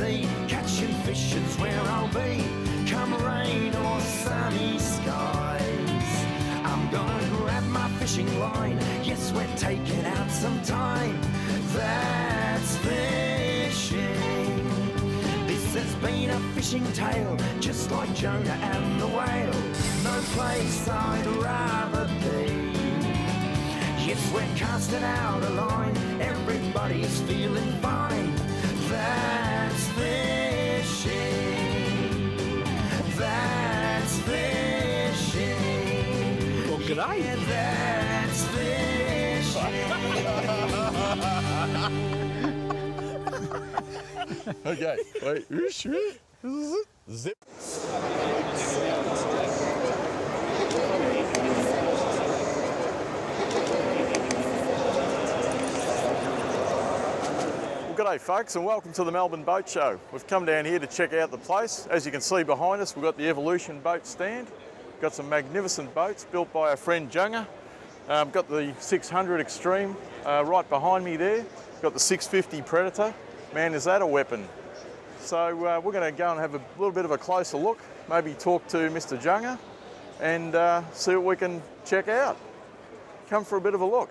sea. Catching fish is where I'll be, come rain or sunny skies. I'm gonna grab my fishing line, yes, we're taking out some time. That's fishing. This has been a fishing tale, just like Jonah and the whale. No place I'd rather be. Yes, we're casting out a line, everybody's feeling fine. That's fishing. That's fishing. Well, g'day. Yeah, that's fishing. Okay, wait. Zip. Well, g'day folks, and welcome to the Melbourne Boat Show. We've come down here to check out the place. As you can see behind us, we've got the Evolution boat stand. Got some magnificent boats built by our friend Junga. Got the 600 Extreme right behind me there. Got the 650 Predator. Man, is that a weapon. So we're going to go and have a little bit of a closer look, maybe talk to Mr. Junga and see what we can check out. Come for a bit of a look.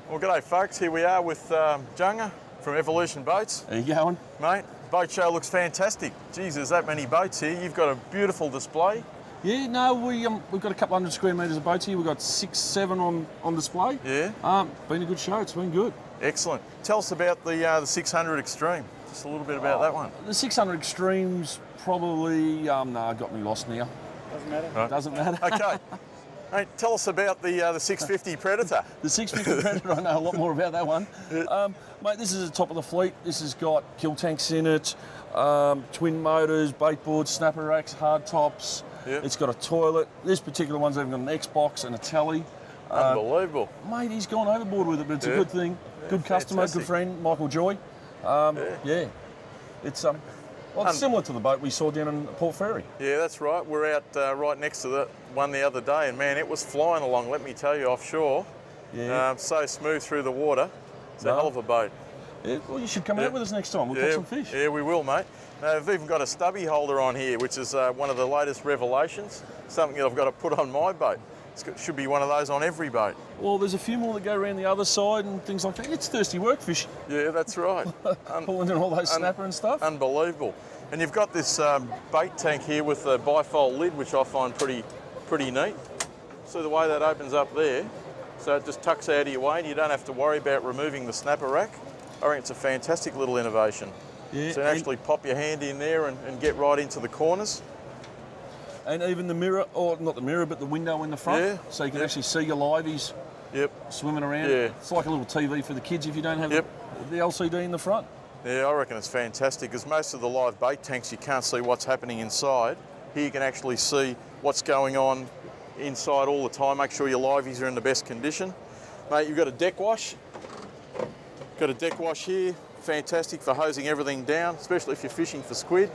Well, g'day folks, here we are with Junga from Evolution Boats. How you going? Mate, boat show looks fantastic. Geez, there's that many boats here. You've got a beautiful display. Yeah, no, we've got a couple hundred square metres of boats here. We've got 6, 7 on display. Yeah. Been a good show, it's been good. Excellent. Tell us about the 600 Extreme. Just a little bit about that one. The 600 Extremes probably, got me lost now. Doesn't matter. Right. Doesn't matter. Okay. Mate, tell us about the 650 Predator. The 650 Predator, I know a lot more about that one. Mate, this is the top of the fleet. This has got kill tanks in it, twin motors, bait boards, snapper racks, hard tops. Yep. It's got a toilet. This particular one's even got an Xbox and a telly. Unbelievable. Mate, he's gone overboard with it, but it's a good thing. Good customer, fantastic. good friend, Michael Joy. Yeah. It's it's similar to the boat we saw down in Port Fairy. Yeah, that's right. We're out right next to the one the other day, and man, it was flying along, let me tell you, offshore. Yeah. So smooth through the water. It's a hell of a boat. Yeah, well, you should come out with us next time. We'll catch some fish. Yeah, we will, mate. We've even got a stubby holder on here, which is one of the latest revelations, something that I've got to put on my boat. Should be one of those on every boat. Well, there's a few more that go around the other side and things like that. It's thirsty work fishing. Yeah, that's right. Pulling in all those snapper and stuff. Unbelievable. And you've got this bait tank here with a bifold lid, which I find pretty neat. See the way that opens up there? So it just tucks out of your way and you don't have to worry about removing the snapper rack. I reckon it's a fantastic little innovation. Yeah, so you actually pop your hand in there and get right into the corners. And even the mirror, or not the mirror, but the window in the front. Yeah. So you can actually see your liveys swimming around. Yeah. It's like a little TV for the kids if you don't have the LCD in the front. Yeah, I reckon it's fantastic because most of the live bait tanks you can't see what's happening inside. Here you can actually see what's going on inside all the time, make sure your liveys are in the best condition. Mate, you've got a deck wash. Got a deck wash here, fantastic for hosing everything down, especially if you're fishing for squid.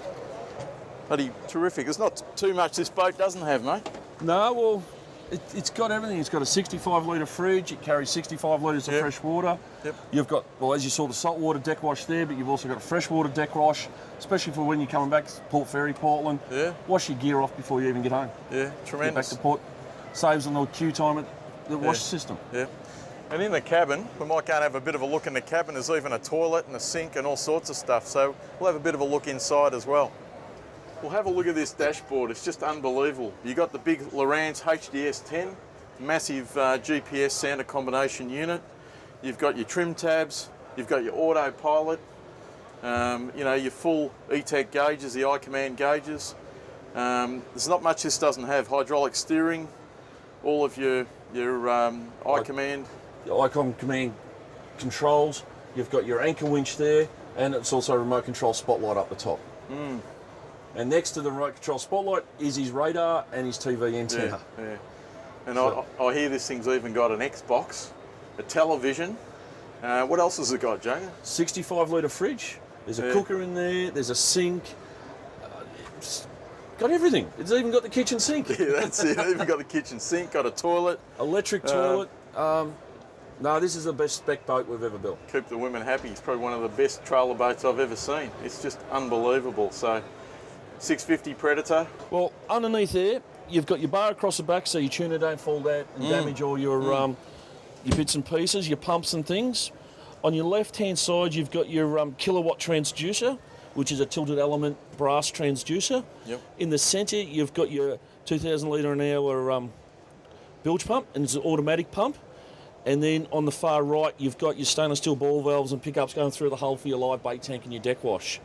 Bloody terrific. There's not too much this boat doesn't have, mate. No, well, it's got everything. It's got a 65 litre fridge. It carries 65 litres of fresh water. Yep. You've got, well, as you saw, the saltwater deck wash there, but you've also got a freshwater deck wash, especially for when you're coming back to Port Fairy, Portland. Yeah. Wash your gear off before you even get home. Yeah, tremendous. Get back to port. Saves on the queue time at the wash system. Yeah. And in the cabin, we might go and have a bit of a look in the cabin. There's even a toilet and a sink and all sorts of stuff. So we'll have a bit of a look inside as well. We'll have a look at this dashboard. It's just unbelievable. You've got the big Lowrance HDS 10, massive GPS sounder combination unit. You've got your trim tabs. You've got your autopilot. You know, your full E-Tech gauges, the iCommand gauges. There's not much this doesn't have. Hydraulic steering, all of your iCommand. Your iCommand controls. You've got your anchor winch there, and it's also a remote control spotlight up the top. And next to the remote control spotlight is his radar and his TV antenna. Yeah. And so, I hear this thing's even got an Xbox, a television. What else has it got, Junga? 65 litre fridge. There's a cooker in there. There's a sink. It's got everything. It's even got the kitchen sink. Yeah, that's it. Even got the kitchen sink, got a toilet. Electric toilet. No, this is the best spec boat we've ever built. Keep the women happy. It's probably one of the best trailer boats I've ever seen. It's just unbelievable. So 650 Predator. Well, underneath there, you've got your bar across the back so your tuna don't fall down and damage all your bits and pieces, your pumps and things. On your left-hand side, you've got your kilowatt transducer, which is a tilted element brass transducer. Yep. In the centre, you've got your 2,000 litre an hour bilge pump, and it's an automatic pump. And then on the far right, you've got your stainless steel ball valves and pickups going through the hull for your live bait tank and your deck wash.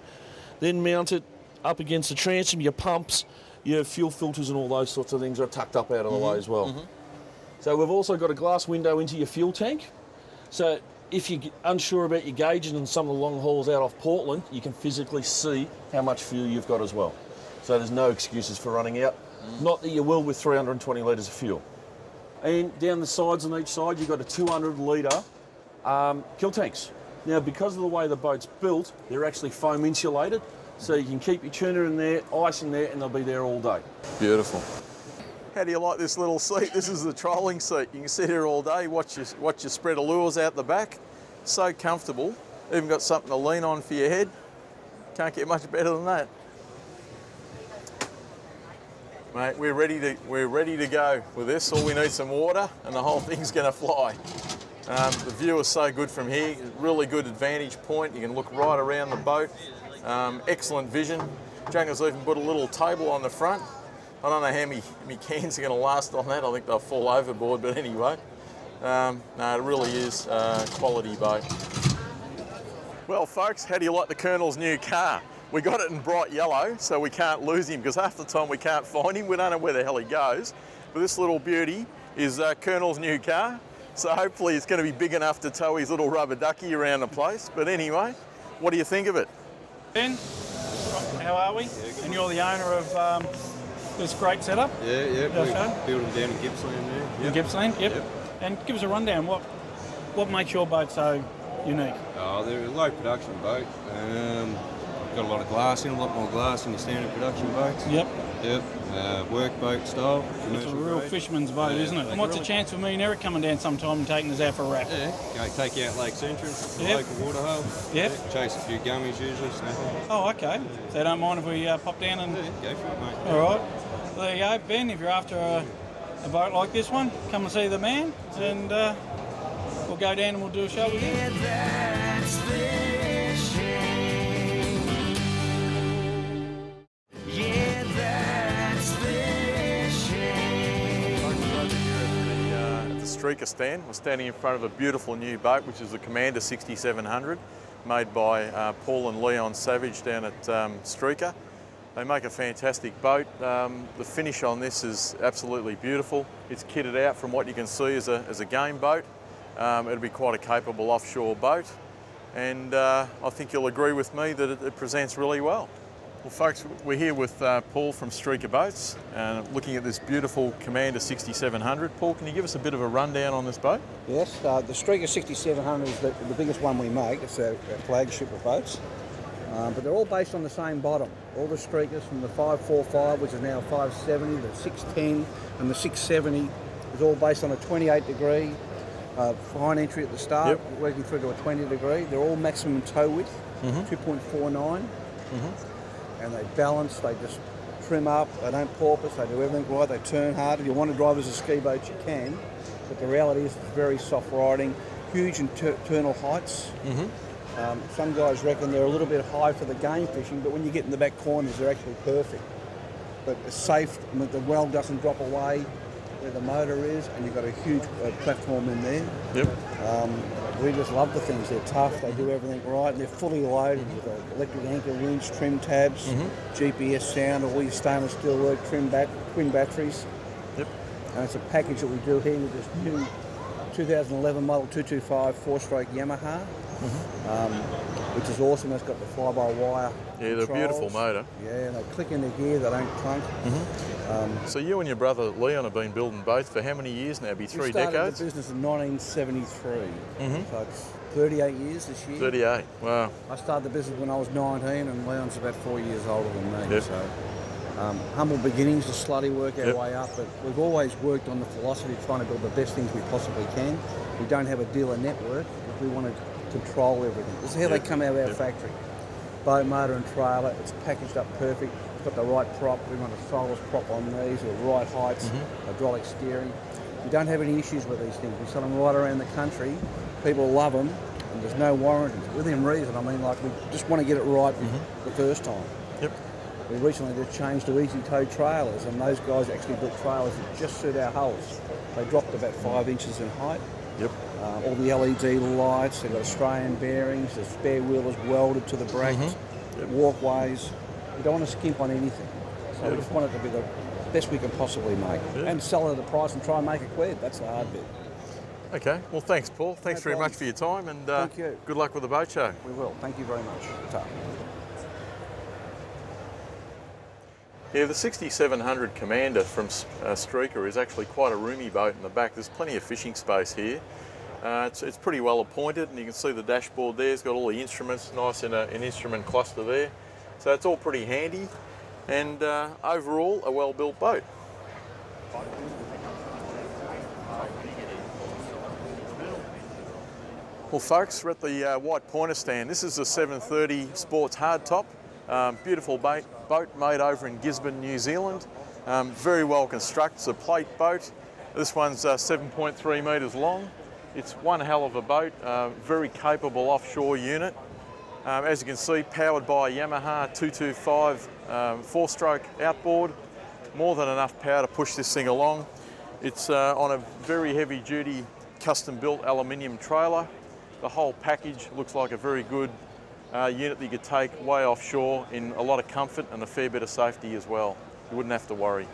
Then mounted up against the transom, your pumps, your fuel filters and all those sorts of things are tucked up out of the way as well. So we've also got a glass window into your fuel tank. So if you're unsure about your gauges and some of the long hauls out off Portland, you can physically see how much fuel you've got as well. So there's no excuses for running out. Not that you will with 320 litres of fuel. And down the sides on each side, you've got a 200 litre kill tanks. Now, because of the way the boat's built, they're actually foam insulated, so you can keep your tuna in there, ice in there, and they'll be there all day. Beautiful. How do you like this little seat? This is the trolling seat. You can sit here all day, watch your spread of lures out the back. So comfortable. Even got something to lean on for your head. Can't get much better than that. Mate, we're ready to go with this. All we need is some water and the whole thing's going to fly. The view is so good from here. Really good advantage point. You can look right around the boat. Excellent vision. Junga's even put a little table on the front. I don't know how many cans are going to last on that. I think they'll fall overboard, but anyway. No, it really is a quality boat. Well, folks, how do you like the Colonel's new car? We got it in bright yellow, so we can't lose him because half the time we can't find him. We don't know where the hell he goes. But this little beauty is Colonel's new car. So hopefully it's going to be big enough to tow his little rubber ducky around the place. But anyway, what do you think of it? Ben, how are we? And you're the owner of this great setup? Yeah, we build them down in Gippsland there. In Gippsland, yep. And give us a rundown. What makes your boat so unique? Oh, they're a low production boat. Got a lot of glass in, a lot more glass than your standard production boats. Yep. Work boat style. It's a real fisherman's boat, isn't it? And what's the chance of me and Eric coming down sometime and taking us out for a wrap? Yeah, go take you out Lakes Entrance, the local water hole. Yep. Chase a few gummies usually, snapping. Oh, okay. So you don't mind if we pop down and... Yeah, go for it, mate. All right. Well, there you go, Ben. If you're after a boat like this one, come and see the man, and we'll go down and we'll do a show with him. Yeah, that's fishing. Yeah, that's fishing. Over here at the Streaker stand. We're standing in front of a beautiful new boat, which is the Commander 6700, made by Paul and Leon Savage down at Streaker. They make a fantastic boat. The finish on this is absolutely beautiful. It's kitted out from what you can see as a game boat. It'll be quite a capable offshore boat, and I think you'll agree with me that it presents really well. Well, folks, we're here with Paul from Streaker Boats, looking at this beautiful Commander 6700. Paul, can you give us a bit of a rundown on this boat? Yes, the Streaker 6700 is the biggest one we make. It's our flagship of boats. But they're all based on the same bottom. All the Streakers from the 545, which is now 570, the 610 and the 670 is all based on a 28 degree fine entry at the start, working through to a 20 degree. They're all maximum tow width, 2.49. And they balance, they just trim up, they don't porpoise, they do everything right, they turn hard. If you want to drive as a ski boat, you can. But the reality is it's very soft riding, huge internal heights. Some guys reckon they're a little bit high for the game fishing, but when you get in the back corners, they're actually perfect. But it's safe, the well doesn't drop away where the motor is, and you've got a huge platform in there. We just love the things. They're tough, they do everything right, and they're fully loaded. You've got electric anchor winch, trim tabs, GPS sound, all your stainless steel work, twin batteries. And it's a package that we do here with this new 2011 model 225 4-stroke Yamaha, which is awesome. It's got the fly-by-wire Yeah, they're a beautiful controls. motor. Yeah, and they click in the gear, they don't clunk. So you and your brother Leon have been building boats for how many years now? Be We three started decades? the business in 1973, so it's 38 years this year. 38, wow. I started the business when I was 19, and Leon's about 4 years older than me. Yep. So Humble beginnings, the slowly work our Yep. way up, but we've always worked on the philosophy of trying to build the best things we possibly can. We don't have a dealer network. We want to control everything. This is how they come out of our factory. Boat, motor and trailer, it's packaged up perfect. It's got the right prop. We want a Solus prop on these, with the right heights, hydraulic steering. We don't have any issues with these things. We sell them right around the country. People love them, and there's no warranties. Within reason, I mean, like, we just want to get it right the first time. Yep. We recently just changed to easy tow trailers, and those guys actually built trailers that just suit our hulls. They dropped about 5 inches in height. Yep. All the LED lights, they've got Australian bearings, the spare wheel is welded to the brakes, walkways. We don't want to skimp on anything. So we just want it to be the best we can possibly make. Yeah. And sell it at a price and try and make a quid. That's the hard bit. Okay. Well, thanks, Paul. Thanks very problem. much for your time, and Thank you. good luck with the boat show. We will. Thank you very much. Ta. Yeah, the 6700 Commander from Streaker is actually quite a roomy boat in the back. There's plenty of fishing space here. It's pretty well appointed, and you can see the dashboard there. It's got all the instruments nice in an instrument cluster there. So it's all pretty handy, and overall a well-built boat. Well, folks, we're at the White Pointer stand. This is the 730 Sports Hardtop. Beautiful boat made over in Gisborne, New Zealand. Very well constructed. It's a plate boat. This one's 7.3 metres long. It's one hell of a boat, very capable offshore unit. As you can see, powered by a Yamaha 225 four-stroke outboard. More than enough power to push this thing along. It's on a very heavy-duty custom-built aluminium trailer. The whole package looks like a very good unit that you could take way offshore in a lot of comfort and a fair bit of safety as well. You wouldn't have to worry.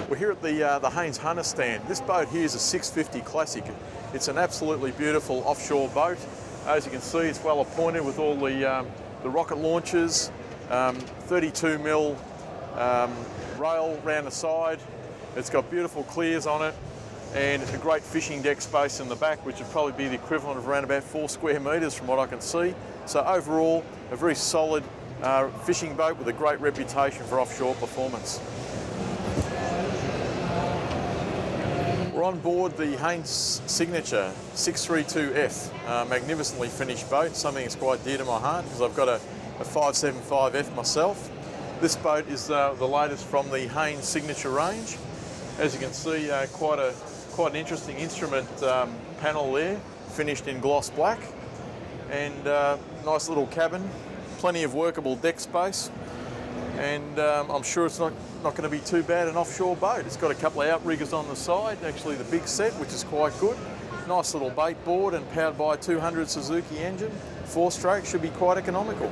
We're here at the Haynes Hunter stand. This boat here is a 650 Classic. It's an absolutely beautiful offshore boat. As you can see, it's well appointed with all the rocket launchers, 32mm rail round the side. It's got beautiful clears on it, and it's a great fishing deck space in the back, which would probably be the equivalent of around about 4 square metres from what I can see. So overall, a very solid fishing boat with a great reputation for offshore performance. We're on board the Haynes Signature 632F, magnificently finished boat, something that's quite dear to my heart because I've got a 575F myself. This boat is the latest from the Haynes Signature range. As you can see, quite an interesting instrument panel there, finished in gloss black, and nice little cabin, plenty of workable deck space, and I'm sure it's not going to be too bad an offshore boat. It's got a couple of outriggers on the side, actually the big set, which is quite good. Nice little bait board and powered by a 200 Suzuki engine, 4-stroke, should be quite economical.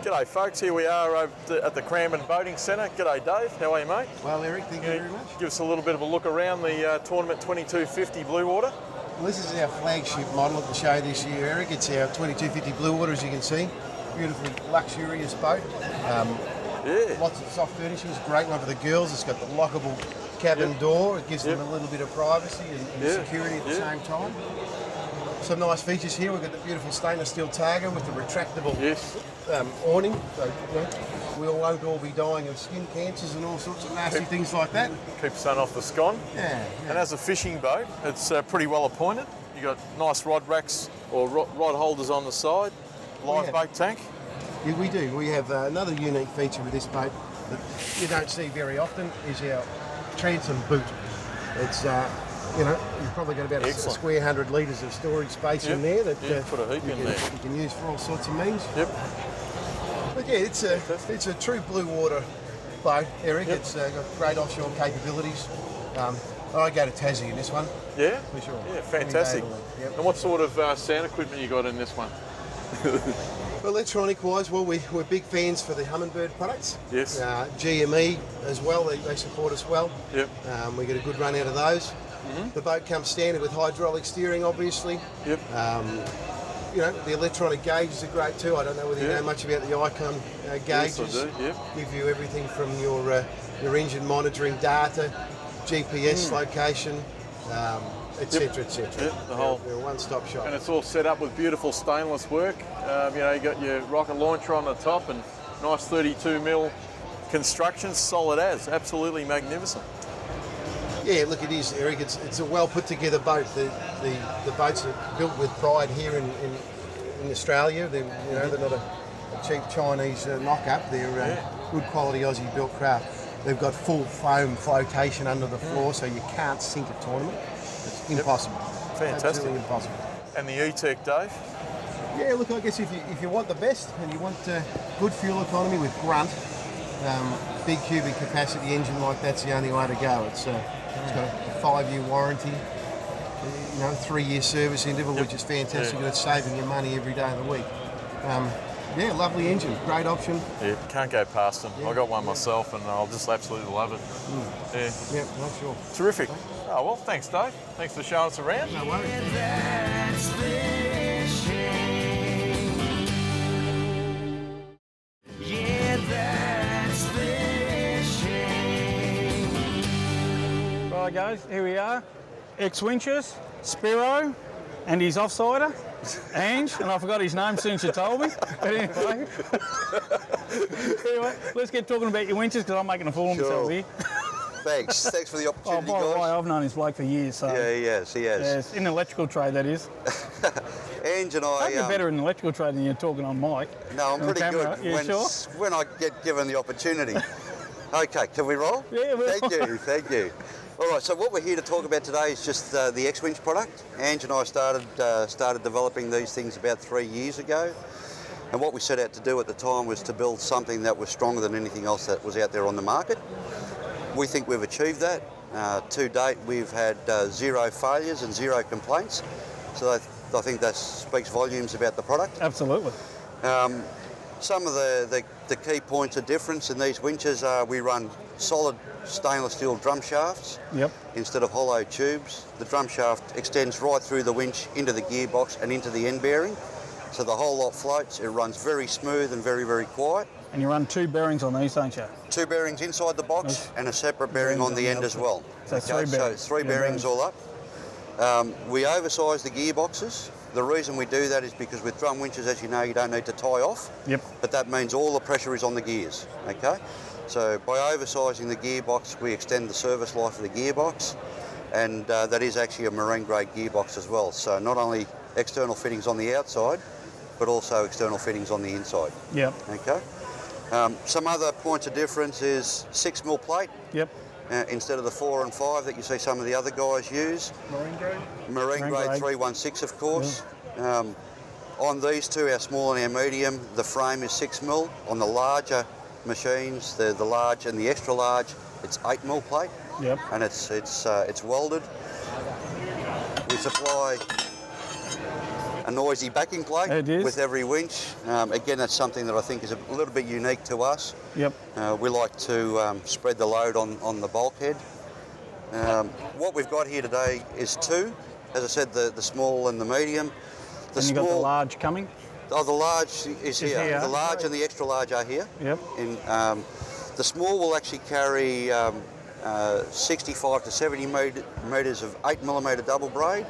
G'day folks, here we are at the Cranbourne Boating Centre. G'day Dave, how are you mate? Well, Eric, thank you very much. Give us a little bit of a look around the Tournament 2250 Blue Water. Well, this is our flagship model of the show this year, Eric. It's our 2250 Blue Water, as you can see. Beautiful, luxurious boat. Yeah. Lots of soft furnishings, great one for the girls. It's got the lockable cabin door. It gives them a little bit of privacy and security at the same time. Some nice features here. We've got the beautiful stainless steel targa with the retractable awning. So, you know, we won't all be dying of skin cancers and all sorts of nasty things like that. Keep sun off the scone. Yeah. And as a fishing boat, it's pretty well appointed. You've got nice rod racks or rod holders on the side, live bait tank. Yeah, we do. We have another unique feature with this boat that you don't see very often is our transom boot. It's, you know, you've probably got about a square 100 litres of storage space in there that put a heap in there. you can use for all sorts of means. Yep. But yeah, it's a true blue water boat, Eric. Yep. It's got great offshore capabilities. I go to Tassie in this one. Yeah? For sure. Yeah, fantastic. Yep. And what sort of sound equipment you got in this one? Electronic-wise, well, we're big fans for the Humminbird products. Yes. GME as well, they support us well. Yep. We get a good run out of those. The boat comes standard with hydraulic steering, obviously. Yep. You know, the electronic gauges are great too. I don't know whether you know much about the Icon gauges. Yes, I do. Yep. Give you everything from your engine monitoring data, GPS location, etc., etc. Yep, the whole. They're a one-stop shop. And it's all set up with beautiful stainless work. You know, you got your rocket launcher on the top and Nice 32 mil construction, solid as, absolutely magnificent. Yeah, look, it is, Eric. It's a well put together boat. The boats are built with pride here in Australia. They're not a cheap Chinese knock-up. They're good quality Aussie built craft. They've got full foam flotation under the floor, so you can't sink a tournament. It's impossible. Fantastic. Absolutely impossible. And the E-Tech, Dave? Yeah, look, I guess if you want the best and you want good fuel economy with grunt, big cubic capacity engine like that's the only way to go. It's got a 5-year warranty, 3-year service interval, which is fantastic, and it's saving you money every day of the week. Yeah, lovely engine, great option. Yeah, can't go past them. I got one myself and I'll just absolutely love it. Yeah, not sure. Terrific. Oh, well, thanks, Dave. Thanks for showing us around. No worries. That's fishing. Yeah, that's fishing. Right, guys, here we are. Ex-winches, Spiro, and his offsider, Ange, and I forgot his name since you told me. But anyway, let's get talking about your winches because I'm making a fool of myself here. Thanks for the Oh, opportunity, by the way, guys. I've known this bloke for years. So Yeah, he has. yes, in the electrical trade, that is. Ange and I think you're I. better in the electrical trade than you're talking on mic. No, I'm on pretty camera. good Yeah, sure. when I get given the opportunity. Okay, can we roll? Yeah, we'll Thank you. All right, so what we're here to talk about today is just the X-Winch product. Ange and I started developing these things about 3 years ago. And what we set out to do at the time was to build something that was stronger than anything else that was out there on the market. We think we've achieved that. To date, we've had 0 failures and 0 complaints. So I think that speaks volumes about the product. Absolutely. Some of the key points of difference in these winches are we run solid stainless steel drum shafts instead of hollow tubes. The drum shaft extends right through the winch into the gearbox and into the end bearing. So the whole lot floats. It runs very smooth and very, very quiet. And you run 2 bearings on these, don't you? 2 bearings inside the box and a separate bearing on the end as well. So 3 bearings. So 3 bearings all up. We oversize the gearboxes. The reason we do that is because with drum winches, as you know, you don't need to tie off. But that means all the pressure is on the gears, okay? So by oversizing the gearbox, we extend the service life of the gearbox, and that is actually a marine grade gearbox as well. So not only external fittings on the outside, but also external fittings on the inside. Okay. Some other points of difference is 6mm plate. Instead of the 4 and 5 that you see some of the other guys use. Marine grade 316, of course. On these two, our small and our medium, the frame is 6mm. On the larger machines, the large and the extra large, it's 8mm plate. And it's welded. We supply a noisy backing plate with every winch. Again, that's something that I think is a little bit unique to us. We like to spread the load on the bulkhead. What we've got here today is 2. As I said, the small and the medium. And you've got the large coming? Oh, the large is here. The large and the extra large are here. The small will actually carry 65 to 70 metres of 8mm double braid.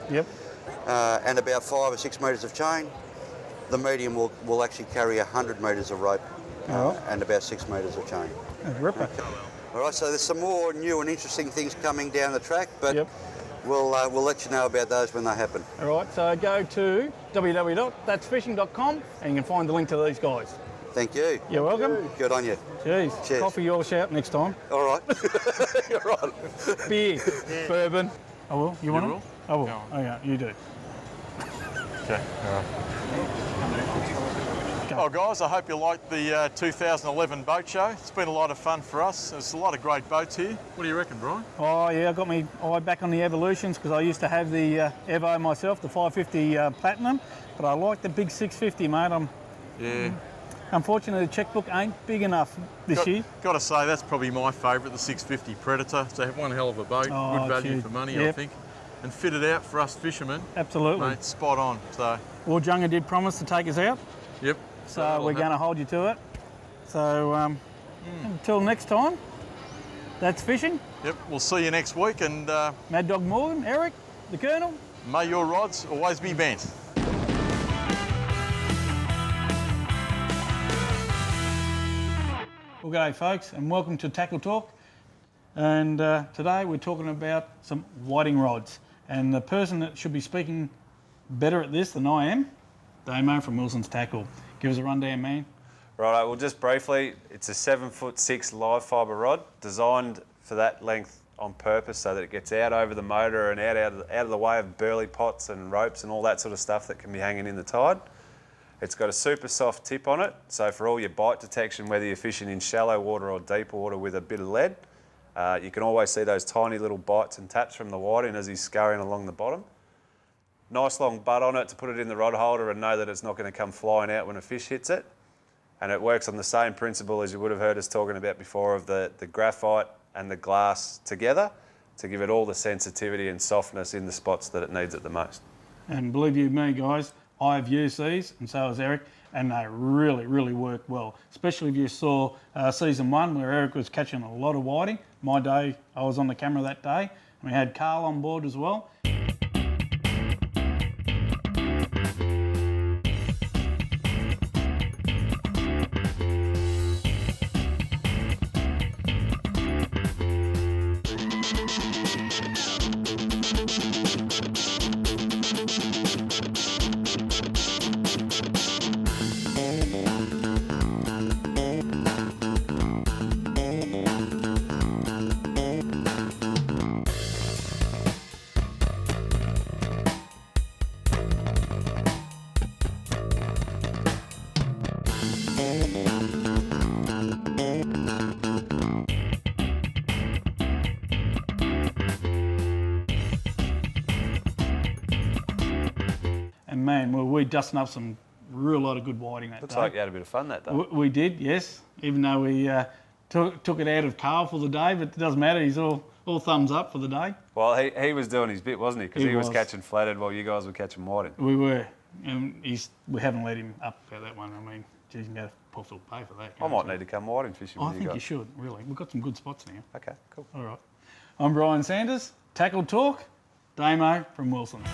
And about 5 or 6 metres of chain. The medium will actually carry 100 metres of rope and about 6 metres of chain. Ripper. All right, so there's some more new and interesting things coming down the track, but we'll let you know about those when they happen. All right, so go to www.thatsfishing.com and you can find the link to these guys. Thank you. You're welcome. Good on you. Cheers. Cheers. Coffee, you'll shout next time. All right. You're right. Beer. Bourbon. I will. You want it? will? I will. Go on. Oh, yeah, you do. Okay. Well, guys, I hope you liked the 2011 boat show. It's been a lot of fun for us. There's a lot of great boats here. What do you reckon, Brian? Oh, yeah, I got my eye back on the Evolutions because I used to have the Evo myself, the 550 Platinum, but I like the big 650, mate. Unfortunately, the checkbook ain't big enough this year. Got to say, that's probably my favourite, the 650 Predator. It's one hell of a boat, good value for money, I think. And fitted out for us fishermen. Absolutely. Mate, spot on. So. Well, Junga did promise to take us out. So we're going to hold you to it. So until next time, that's fishing. We'll see you next week. And Mad Dog Morgan, Eric, the Colonel. May your rods always be bent. Well, g'day folks, and welcome to Tackle Talk. And today we're talking about some whiting rods. And the person that should be speaking better at this than I am, Damo from Wilson's Tackle. Give us a rundown, man. Right, well, just briefly, it's a 7'6" live fibre rod designed for that length on purpose so that it gets out over the motor and out of the way of burley pots and ropes and all that sort of stuff that can be hanging in the tide. It's got a super soft tip on it, so for all your bite detection, whether you're fishing in shallow water or deep water with a bit of lead, you can always see those tiny little bites and taps from the whiting as he's scurrying along the bottom. Nice long butt on it to put it in the rod holder and know that it's not going to come flying out when a fish hits it. And it works on the same principle as you would have heard us talking about before of the graphite and the glass together to give it all the sensitivity and softness in the spots that it needs it the most. And believe you me, guys, I've used these, and so has Eric, and they really, really work well. Especially if you saw season 1 where Eric was catching a lot of whiting. My day, I was on the camera that day, and we had Carl on board as well. And man, well, we dusting up some real lot of good whiting that Looks day. like you had a bit of fun that day. We did, yes. Even though we took it out of Carl for the day, but it doesn't matter. He's all thumbs up for the day. Well, he was doing his bit, wasn't he? Because he was catching flatted while you guys were catching whiting. We were, and we haven't let him up about that one. I mean, geez, you can go to Porthole Bay for that. I might need to come whiting fishing I with you think guys. you should, really. We've got some good spots now. Okay, cool. All right. I'm Brian Sanders, Tackle Talk, Damo from Wilson's.